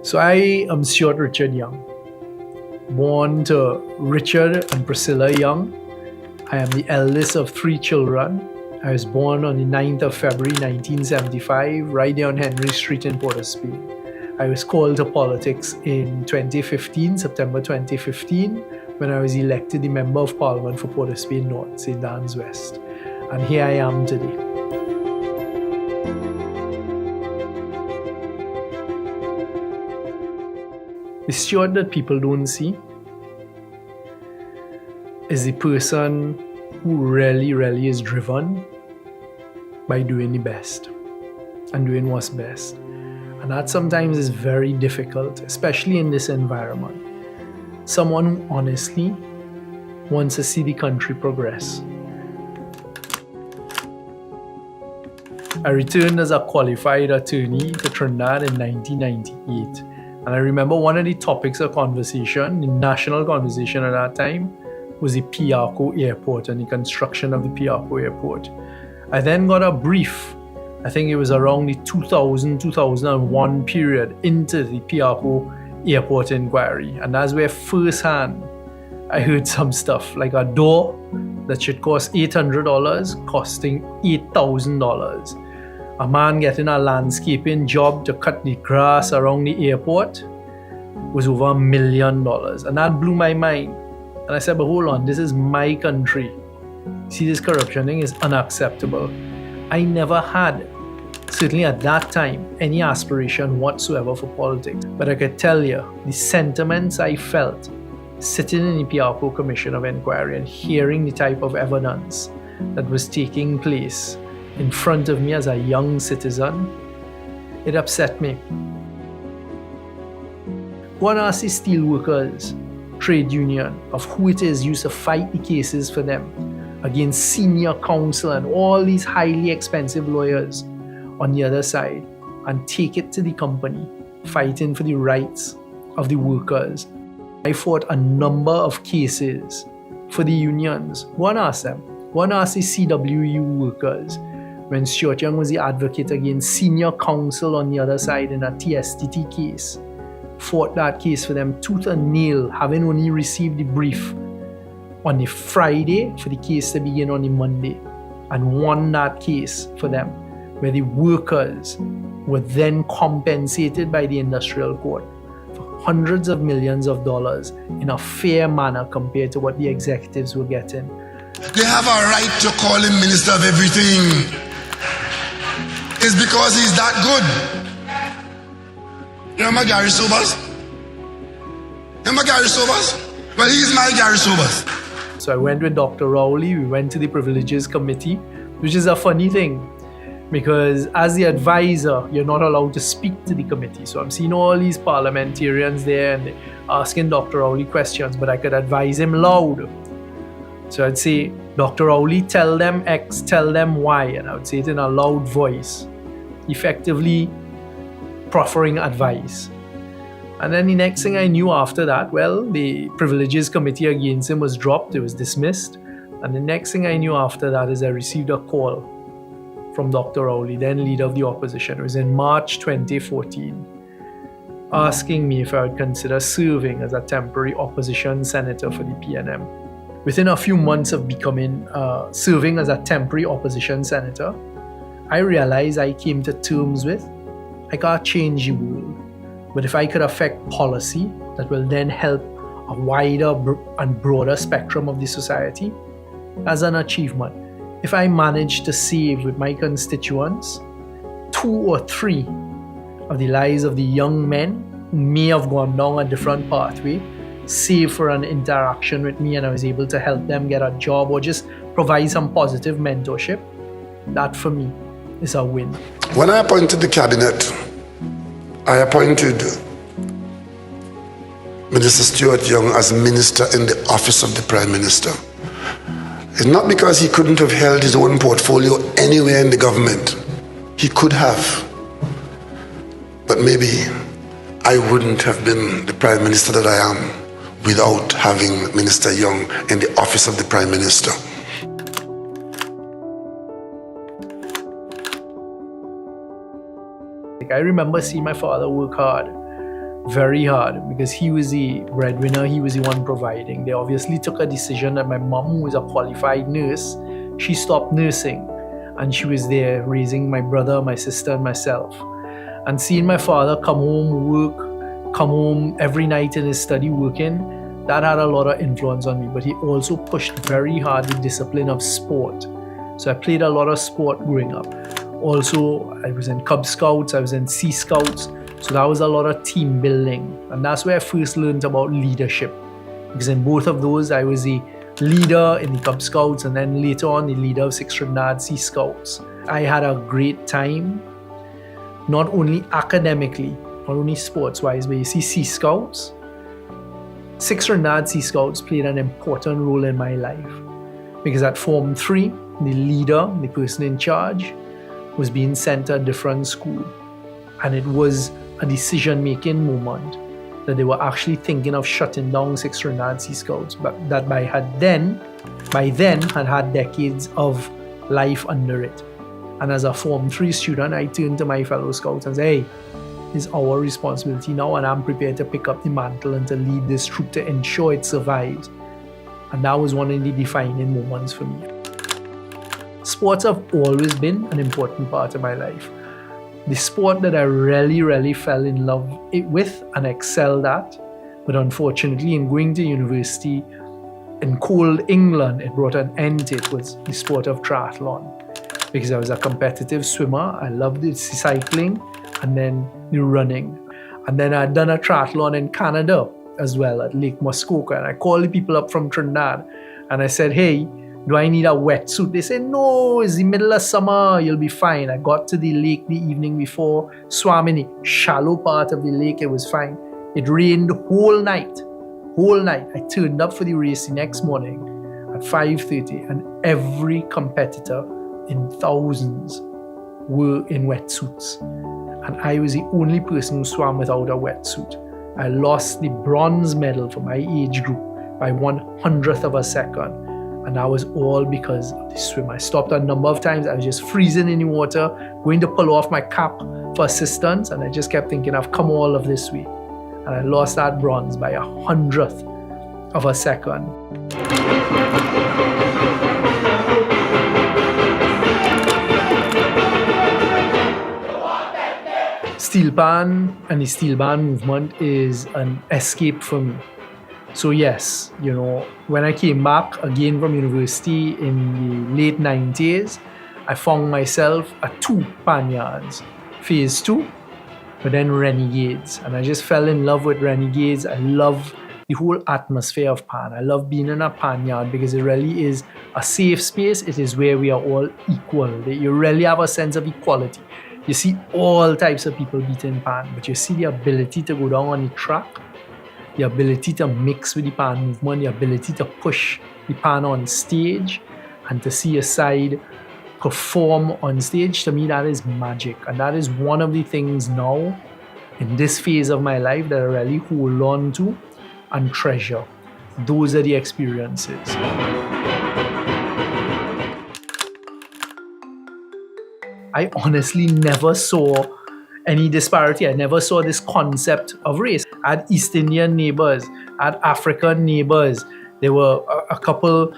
So I am Stuart Richard Young, born to Richard and Priscilla Young. I am the eldest of 3 children. I was born on the 9th of February 1975, right there on Henry Street in Port of Spain. I was called to politics in 2015, September 2015, when I was elected the Member of Parliament for Port of Spain North, St. Anne's West. And here I am today. The Stuart that people don't see is the person who really is driven by doing the best and doing what's best. And that sometimes is very difficult, especially in this environment. Someone who honestly wants to see the country progress. I returned as a qualified attorney to Trinidad in 1998. And I remember one of the topics of conversation, the national conversation at that time, was the Piarco Airport and the construction of the Piarco Airport. I then got a brief, I think it was around the 2000-2001 period, into the Piarco Airport inquiry. And that's where firsthand I heard some stuff, like a door that should cost $800 costing $8,000. A man getting a landscaping job to cut the grass around the airport was over $1 million. And that blew my mind. And I said, but hold on, this is my country. See, this corruption thing is unacceptable. I never had, certainly at that time, any aspiration whatsoever for politics. But I could tell you, the sentiments I felt sitting in the Piarco Commission of Inquiry and hearing the type of evidence that was taking place in front of me as a young citizen, it upset me. Go and ask the steelworkers trade union of who it is used to fight the cases for them against senior counsel and all these highly expensive lawyers on the other side, and take it to the company fighting for the rights of the workers. I fought a number of cases for the unions. Go and ask them. Go and ask the CWU workers when Stuart Young was the advocate against senior counsel on the other side in a TSTT case. Fought that case for them tooth and nail, having only received the brief on the Friday for the case to begin on the Monday, and won that case for them, where the workers were then compensated by the industrial court for hundreds of millions of dollars in a fair manner compared to what the executives were getting. They have a right to call him Minister of Everything. It's because he's that good. You remember Gary Sobers? Remember Gary Sobers? Well, he's my Gary Sobers. So I went with Dr. Rowley. We went to the Privileges Committee, which is a funny thing because as the advisor, you're not allowed to speak to the committee. So I'm seeing all these parliamentarians there and asking Dr. Rowley questions, but I could advise him loud. So I'd say, Dr. Rowley, tell them X, tell them Y, and I would say it in a loud voice, effectively proffering advice. And then the next thing I knew after that, well, the Privileges Committee against him was dropped, it was dismissed. And the next thing I knew after that is I received a call from Dr. Rowley, then leader of the opposition. It was in March 2014, asking me if I would consider serving as a temporary opposition senator for the PNM. Within a few months of becoming, serving as a temporary opposition senator, I realized I came to terms with, I can't change the world, but if I could affect policy that will then help a wider and broader spectrum of the society, that's an achievement. If I manage to save with my constituents 2 or 3 of the lives of the young men who may have gone down a different pathway, save for an interaction with me and I was able to help them get a job or just provide some positive mentorship, that for me is a win. When I appointed the cabinet, I appointed Minister Stuart Young as Minister in the Office of the Prime Minister. It's not because he couldn't have held his own portfolio anywhere in the government. He could have. But maybe I wouldn't have been the Prime Minister that I am without having Minister Young in the Office of the Prime Minister. I remember seeing my father work hard very hard because he was the breadwinner, he was the one providing. They obviously took a decision that my mom, who was a qualified nurse, she stopped nursing and she was there raising my brother, my sister, and myself. And seeing my father come home every night in his study working, that had a lot of influence on me. But he also pushed very hard the discipline of sport. So I played a lot of sport growing up. Also, I was in Cub Scouts, I was in Sea Scouts. So that was a lot of team building. And that's where I first learned about leadership. Because in both of those, I was the leader in the Cub Scouts and then later on the leader of 6 Trinidad Sea Scouts. I had a great time, not only academically, not only sports-wise, but you see Sea Scouts, 6 Trinidad Sea Scouts played an important role in my life. Because at Form 3, the leader, the person in charge, was being sent to a different school. And it was a decision-making moment that they were actually thinking of shutting down 6 Trinidad Sea Scouts, but that by then had decades of life under it. And as a Form 3 student, I turned to my fellow scouts and said, hey, it's our responsibility now, and I'm prepared to pick up the mantle and to lead this troop to ensure it survives. And that was one of the defining moments for me. Sports have always been an important part of my life. The sport that I really fell in love with and excelled at, but unfortunately in going to university in cold England, it brought an end to it, was the sport of triathlon. Because I was a competitive swimmer, I loved the cycling and then the running. And then I'd done a triathlon in Canada as well at Lake Muskoka, and I called the people up from Trinidad and I said, hey, do I need a wetsuit? They said, no, it's the middle of summer, you'll be fine. I got to the lake the evening before, swam in the shallow part of the lake, it was fine. It rained whole night. I turned up for the race the next morning at 5:30 and every competitor in thousands were in wetsuits. And I was the only person who swam without a wetsuit. I lost the bronze medal for my age group by 1/100th of a second. And that was all because of the swim. I stopped a number of times. I was just freezing in the water, going to pull off my cap for assistance. And I just kept thinking, I've come all of this way. And I lost that bronze by 1/100th of a second. Steel pan and the steel band movement is an escape for me. So yes, when I came back again from university in the late 90s, I found myself at 2 Panyards, Phase 2, but then Renegades. And I just fell in love with Renegades. I love the whole atmosphere of Pan. I love being in a Panyard because it really is a safe space. It is where we are all equal. You really have a sense of equality. You see all types of people beating Pan, but you see the ability to go down on the track, the ability to mix with the Pan movement, the ability to push the Pan on stage, and to see a side perform on stage. To me, that is magic. And that is one of the things now in this phase of my life that I really hold on to and treasure. Those are the experiences. I honestly never saw any disparity. I never saw this concept of race. I had East Indian neighbors, I had African neighbors. There were a couple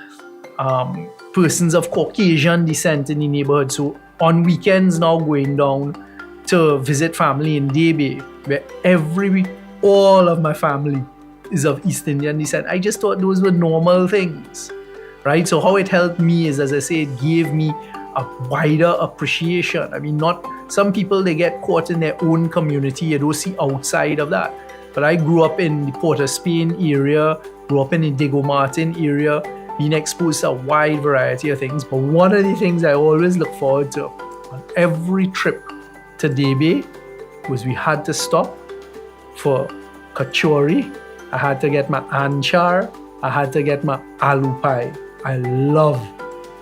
persons of Caucasian descent in the neighborhood. So on weekends now going down to visit family in Debe, where every week all of my family is of East Indian descent. I just thought those were normal things, right? So how it helped me is, as I say, it gave me a wider appreciation. I mean, not some people, they get caught in their own community. You don't see outside of that. But I grew up in the Port of Spain area, grew up in the Diego Martin area, being exposed to a wide variety of things. But one of the things I always look forward to on every trip to Debe was we had to stop for kachori. I had to get my anchar. I had to get my aloo pie. I love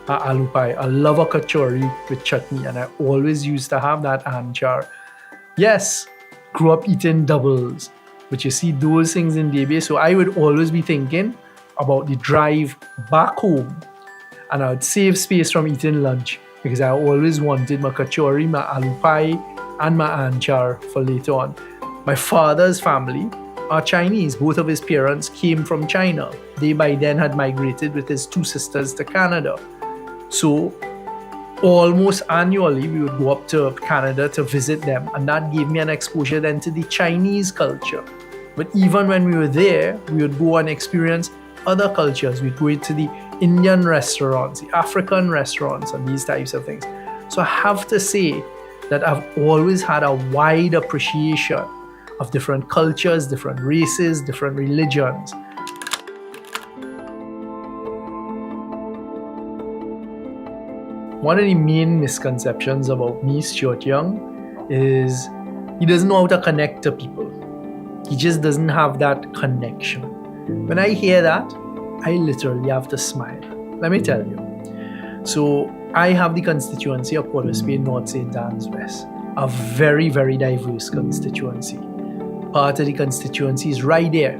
aloo pie. I love a kachori with chutney, and I always used to have that anchar. Yes, grew up eating doubles, but you see those things in Debe. So I would always be thinking about the drive back home, and I would save space from eating lunch because I always wanted my kachori, my aloo pie, and my anchar for later on. My father's family are Chinese. Both of his parents came from China. They by then had migrated with his two sisters to Canada. So almost annually, we would go up to Canada to visit them, and that gave me an exposure then to the Chinese culture. But even when we were there, we would go and experience other cultures. We'd go into the Indian restaurants, the African restaurants, and these types of things. So I have to say that I've always had a wide appreciation of different cultures, different races, different religions. One of the main misconceptions about me, Stuart Young, is he doesn't know how to connect to people. He just doesn't have that connection. When I hear that, I literally have to smile. Let me tell you. So I have the constituency of Port of Spain, North St. Anne's West, a very, very diverse constituency. Part of the constituency is right there,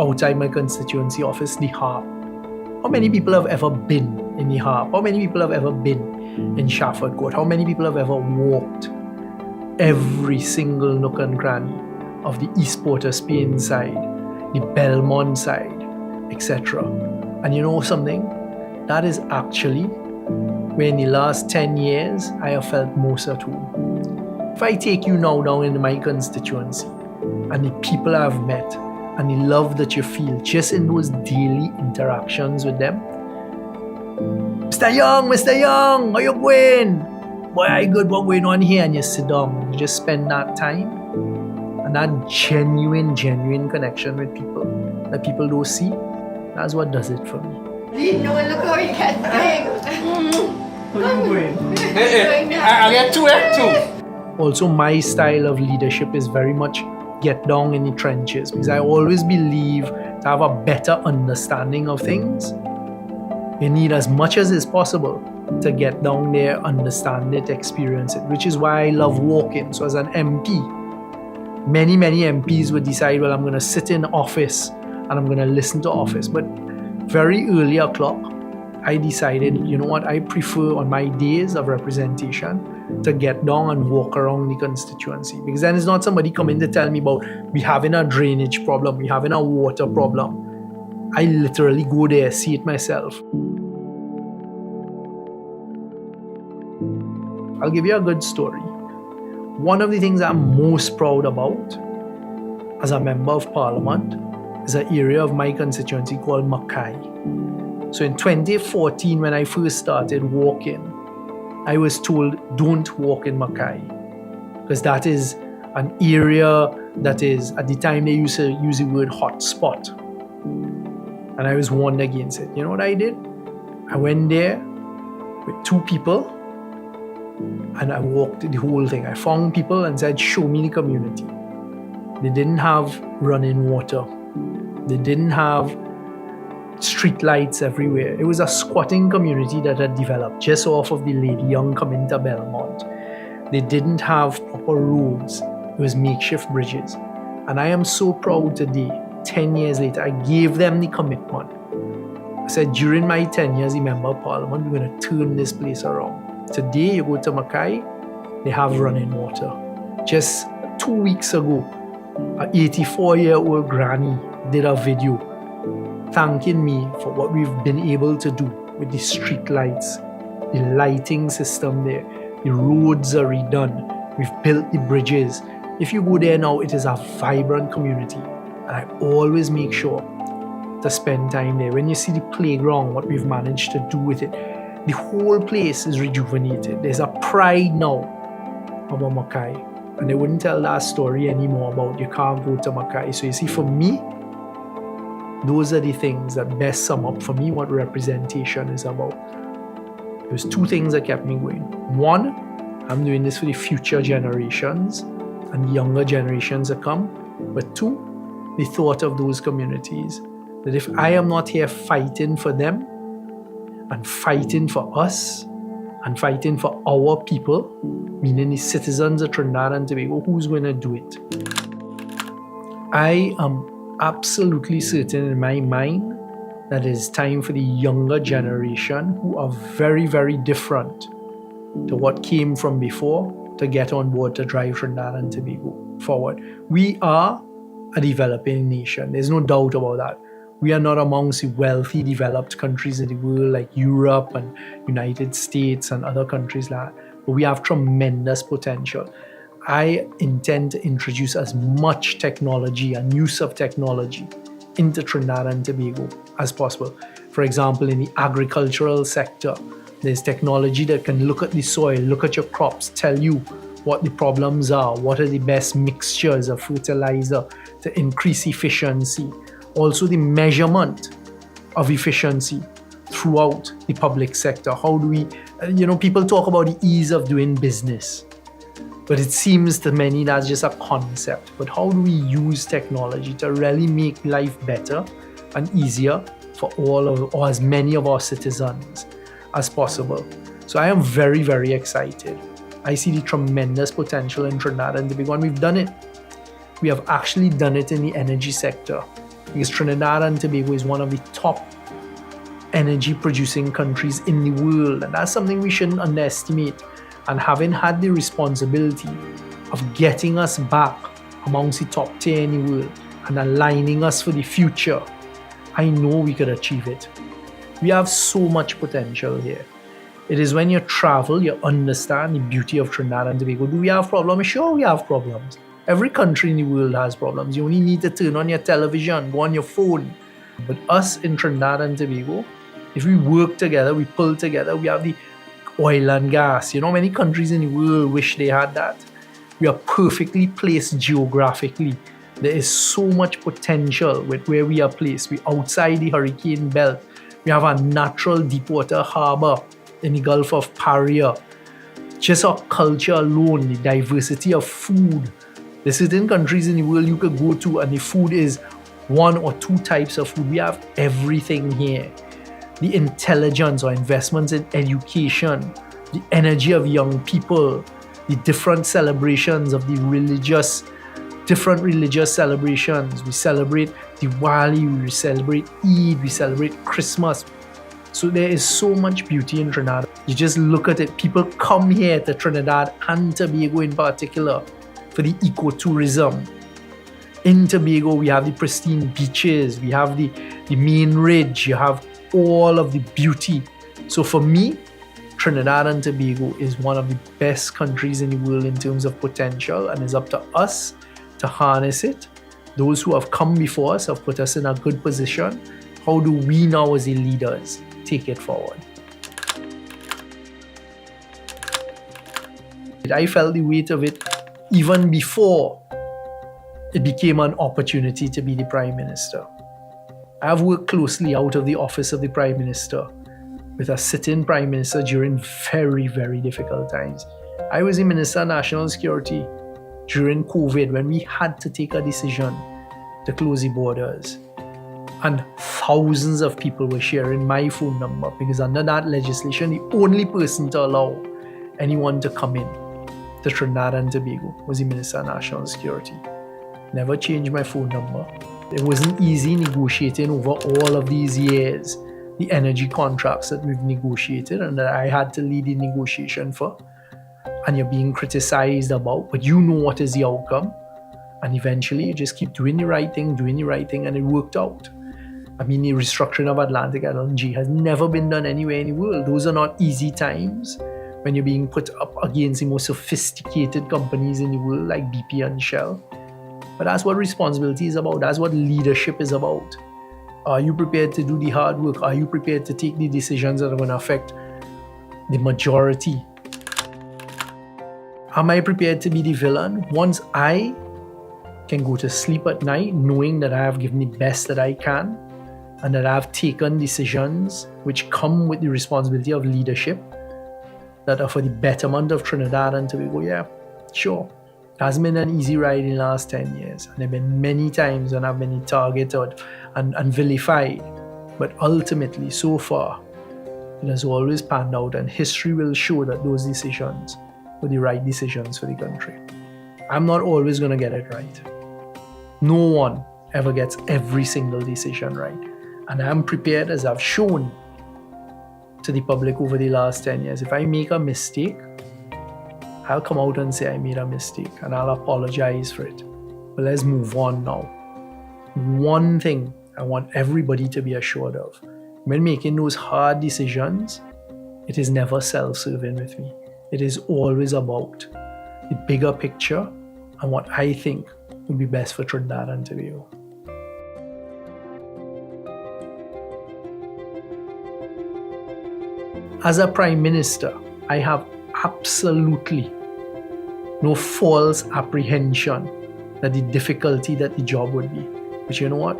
outside my constituency office, the Harp. How many people have ever been in the Harp? How many people have ever been in Shafford Court? How many people have ever walked every single nook and cranny of the East Port of Spain side, the Belmont side, etc.? And you know something? That is actually where in the last 10 years I have felt most at home. If I take you now down into my constituency and the people I've met and the love that you feel just in those daily interactions with them, Mr. Young, how you going? Boy, I good, what going on here? And you sit down, you just spend that time and that genuine connection with people that people don't see, that's what does it for me. No, look how you get big. How you going? I get two. Also, my style of leadership is very much get down in the trenches, because I always believe to have a better understanding of things, you need as much as is possible to get down there, understand it, experience it, which is why I love walking. So as an MP, many MPs would decide, well, I'm going to sit in office and I'm going to listen to office. But very early o'clock, I decided, you know what, I prefer on my days of representation to get down and walk around the constituency, because then it's not somebody coming to tell me about we having a drainage problem, we having a water problem. I literally go there, see it myself. I'll give you a good story. One of the things I'm most proud about as a member of parliament is an area of my constituency called Mackay. So in 2014, when I first started walking, I was told, don't walk in Mackay, because that is an area that is, at the time they used to use the word hot spot. And I was warned against it. You know what I did? I went there with two people and I walked the whole thing. I found people and said, show me the community. They didn't have running water. They didn't have street lights everywhere. It was a squatting community that had developed just off of the Lady Young coming to Belmont. They didn't have proper roads. It was makeshift bridges. And I am so proud today, 10 years later, I gave them the commitment. I said, during my 10 years as a member of parliament, we're going to turn this place around. Today, you go to Mackay, they have running water. Just 2 weeks ago, an 84-year-old granny did a video thanking me for what we've been able to do with the street lights, the lighting system there. The roads are redone. We've built the bridges. If you go there now, it is a vibrant community. And I always make sure to spend time there. When you see the playground, what we've managed to do with it, the whole place is rejuvenated. There's a pride now about Mackay. And they wouldn't tell that story anymore about you can't go to Mackay. So you see, for me, those are the things that best sum up for me what representation is about. There's two things that kept me going. One, I'm doing this for the future generations and younger generations that come. But two, the thought of those communities, that if I am not here fighting for them and fighting for us and fighting for our people, meaning the citizens of Trinidad and Tobago, who's going to do it? I am absolutely certain in my mind that it's time for the younger generation, who are very, very different to what came from before, to get on board to drive Trinidad and Tobago. forward. We are a developing nation. There's no doubt about that. We are not amongst the wealthy, developed countries in the world like Europe and United States and other countries like that. But we have tremendous potential. I intend to introduce as much technology and use of technology into Trinidad and Tobago as possible. For example, in the agricultural sector, there's technology that can look at the soil, look at your crops, tell you what the problems are, what are the best mixtures of fertilizer to increase efficiency. Also the measurement of efficiency throughout the public sector. How do we, people talk about the ease of doing business, but it seems to many that's just a concept. But how do we use technology to really make life better and easier for all of, or as many of our citizens as possible? So I am very, very excited. I see the tremendous potential in Trinidad and Tobago, and we've done it. We have actually done it in the energy sector, because Trinidad and Tobago is one of the top energy producing countries in the world, and that's something we shouldn't underestimate. And having had the responsibility of getting us back amongst the top 10 in the world and aligning us for the future, I know we could achieve it. We have so much potential here. It is when you travel, you understand the beauty of Trinidad and Tobago. Do we have problems? Sure, we have problems. Every country in the world has problems. You only need to turn on your television, go on your phone. But us in Trinidad and Tobago, if we work together, we pull together, we have the oil and gas. Many countries in the world wish they had that. We are perfectly placed geographically. There is so much potential with where we are placed. We're outside the hurricane belt. We have a natural deepwater harbor in the Gulf of Paria. Just our culture alone, the diversity of food. There's certain countries in the world you could go to and the food is one or two types of food. We have everything here. The intelligence or investments in education, the energy of young people, the different celebrations of the different religious celebrations. We celebrate Diwali, we celebrate Eid, we celebrate Christmas. So there is so much beauty in Trinidad. You just look at it. People come here to Trinidad and Tobago in particular for the ecotourism. In Tobago, we have the pristine beaches, we have the main ridge, you have all of the beauty. So for me, Trinidad and Tobago is one of the best countries in the world in terms of potential, and it's up to us to harness it. Those who have come before us have put us in a good position. How do we now as the leaders take it forward? I felt the weight of it even before it became an opportunity to be the Prime Minister. I have worked closely out of the office of the Prime Minister with a sitting Prime Minister during very, very difficult times. I was the Minister of National Security during COVID when we had to take a decision to close the borders. And thousands of people were sharing my phone number because under that legislation, the only person to allow anyone to come in to Trinidad and Tobago was the Minister of National Security. Never changed my phone number. It wasn't easy negotiating over all of these years the energy contracts that we've negotiated and that I had to lead the negotiation for. And you're being criticized about, but you know what is the outcome. And eventually you just keep doing the right thing, and it worked out. I mean, the restructuring of Atlantic LNG has never been done anywhere in the world. Those are not easy times when you're being put up against the most sophisticated companies in the world like BP and Shell. But that's what responsibility is about. That's what leadership is about. Are you prepared to do the hard work? Are you prepared to take the decisions that are going to affect the majority? Am I prepared to be the villain? Once I can go to sleep at night knowing that I have given the best that I can and that I have taken decisions which come with the responsibility of leadership that are for the betterment of Trinidad and Tobago, yeah, sure. It hasn't been an easy ride in the last 10 years. And there have been many times when I've been targeted and vilified. But ultimately, so far, it has always panned out, and history will show that those decisions were the right decisions for the country. I'm not always going to get it right. No one ever gets every single decision right. And I'm prepared, as I've shown to the public over the last 10 years. If I make a mistake, I'll come out and say I made a mistake and I'll apologize for it. But let's move on now. One thing I want everybody to be assured of: when making those hard decisions, it is never self-serving with me. It is always about the bigger picture and what I think would be best for Trinidad and Tobago. As a Prime Minister, I have absolutely no false apprehension that the difficulty that the job would be. But you know what?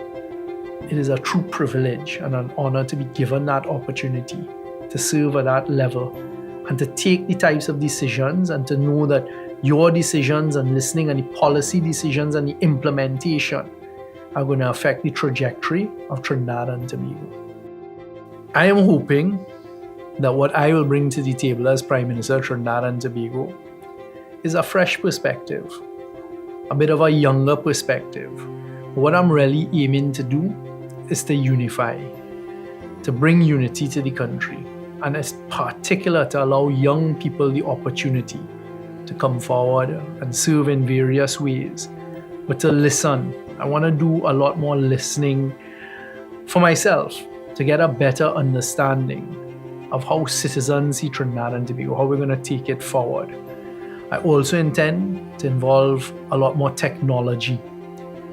It is a true privilege and an honor to be given that opportunity to serve at that level and to take the types of decisions and to know that your decisions and listening and the policy decisions and the implementation are going to affect the trajectory of Trinidad and Tobago. I am hoping that what I will bring to the table as Prime Minister of Trinidad and Tobago is a fresh perspective, a bit of a younger perspective. What I'm really aiming to do is to unify, to bring unity to the country, and in particular to allow young people the opportunity to come forward and serve in various ways, but to listen. I want to do a lot more listening for myself to get a better understanding of how citizens see Trinidad and Tobago, how we're going to take it forward. I also intend to involve a lot more technology,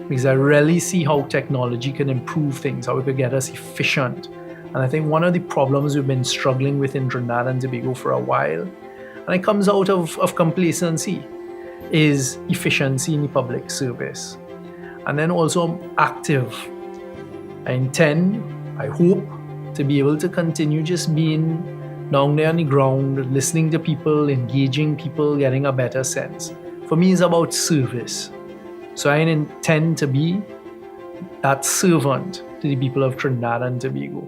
because I really see how technology can improve things, how it could get us efficient. And I think one of the problems we've been struggling with in Trinidad and Tobago for a while, and it comes out of complacency, is efficiency in the public service. And then also active. I intend, I hope, to be able to continue just being down there on the ground, listening to people, engaging people, getting a better sense. For me, it's about service. So I intend to be that servant to the people of Trinidad and Tobago.